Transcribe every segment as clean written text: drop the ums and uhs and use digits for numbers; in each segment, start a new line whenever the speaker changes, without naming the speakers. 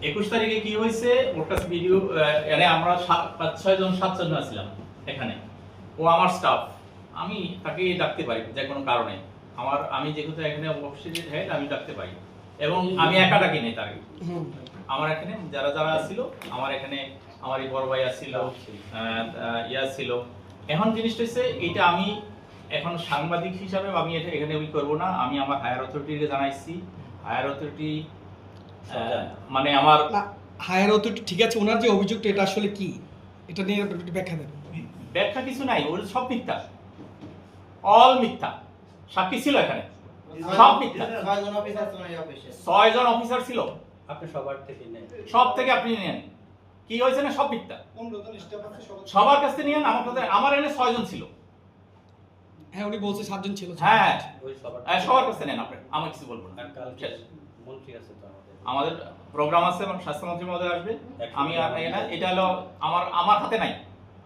21 তারিখে কি হয়েছে ওর কাছে ভিডিও, এখানে আমরা 5-6 জন 7 জন ছিলাম এখানে। ও আমার স্টাফ, আমি তাকে ডাকতে পারি যে কোনো কারণে। আমি যেহেতু এখানে অফিসের হেড, আমি ডাকতে পারি এবং আমি একা ডাকি নাই তাকে। আমার এখানে যারা যারা ছিল, আমার এখানে আমার এই বড় ভাই ছিল, ইয়া ছিল। এখন জিনিসটা হচ্ছে এইটা আমি এখন সাংবাদিক হিসাবে আমি এটা এখানে করব না। আমি আমার হায়ার অথরিটিকে জানাইছি। হায়ার অথরিটি মানে আমার
হায়ার অথরিটি ঠিক আছে, ওনার যে অভিযোগটা এটা আসলে কি, এটা নিয়ে একটু ব্যাখ্যা দেন।
ব্যাখ্যা কিছু নাই, ওর সব মিথ্যা, অল মিথ্যা। সাক্ষী ছিল এখানে, সব মিথ্যা। 6 জন অফিসার ছিল,
আপনি সবার থেকে নেন,
সব থেকে আপনি নেন। কি হয়েছে না, সব মিথ্যা। সবার কাছ থেকে নিয়েন, আমার কাছে আমার এখানে 6 জন ছিল।
হ্যাঁ, উনি বলছে 7 জন ছিল।
হ্যাঁ,
ওই
সবার কাছ থেকে নেন আপনি, আমি কিছু বলবো না।
আর কালকে মন্ত্রী আছে তো
আমাদের প্রোগ্রাম আছে এবং স্বাস্থ্যমন্ত্রী মহোদয় আসবে। আমি আর এটা হলো আমার হাতে নাই।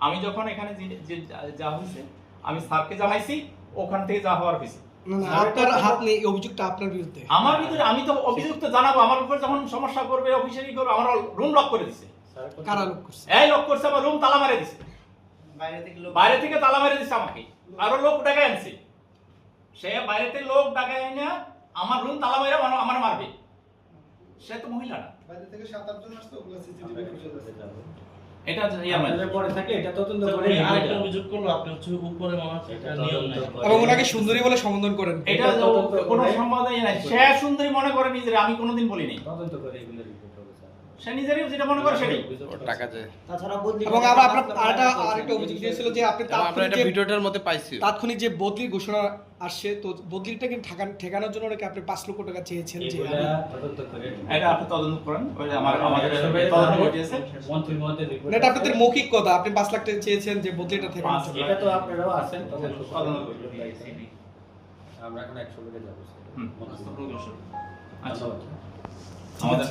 আমি যখন এখানে যে যা হয়েছে আমি স্যারকে জানাইছি, ওখান থেকে যা হওয়ার হয়েছে।
আপনার হাত নেই, এই অভিযোগটা আপনার বিরুদ্ধে।
আমার ভিতরে আমি তো অভিযুক্ত জানাবো, আমার উপর যখন সমস্যা করবে অফিসারই করবে। আমার রুম লক করে দিছে।
কারা লোক করছে?
এই লক করছে, আমার রুম তালা মেরে দিছে, বাইরে থেকে তালা মেরে দিছে আমাকে। আরো লোক ডাকায় আনছে, সে বাইরে থেকে লোক ডাকায় এনে আমার রুম তালা মেরে আমার মারবে। সে তো মহিলা না,
বাইরে থেকে 7-8 জন আসতো, ওগুলো সিসিটিভি ফুটেজ আছে।
এটা
আপনাদের পরে থাকে এটা তদন্ত করে
আরেকটা অভিযোগ করলো আপনি হচ্ছে উপরে মনে হচ্ছে এটা নিয়ম নাই।
এবং ওনাকে সুন্দরী বলে সম্বোধন করেন।
এটা কোনো সম্ভাবনাই নাই। সে সুন্দরী মনে করে নিজের, আমি কোনোদিন বলিনি।
তদন্ত করে এগুলো রিপোর্ট হবে স্যার।
সে নিজেরই যেটা মনে করে সেটাই।
টাকা যায়।
তাছাড়া বদলি
এবং আবার আরেকটা অভিযোগ দিয়েছিল যে আপনি
আমরা এটা ভিডিওটার মধ্যে পাইছি।
তাৎক্ষণিক যে বদলির ঘোষণা আসছে, তো বদলিটাকে ঠেকানোর জন্য নাকি আপনি 5 লক্ষ টাকা চেয়েছেন। যে
এগুলা তদন্ত করে
এটা আপনি তদন্ত করেন, ওই যে আমাদের তদন্ত কমিটিছে
মন্ত্রীর মধ্যে রিপোর্ট।
এটা আপনাদের মৌখিক কথা, আপনি 5 লাখ টাকা চেয়েছেন যে বদলিটা ঠেকানোর জন্য।
এটা তো আপনারাও আছেন তদন্ত
তদন্ত
করে।
করি।
আমরা এখন 100 করে যাব স্যার।
হুম।
ধন্যবাদ।
আচ্ছা, আমাদের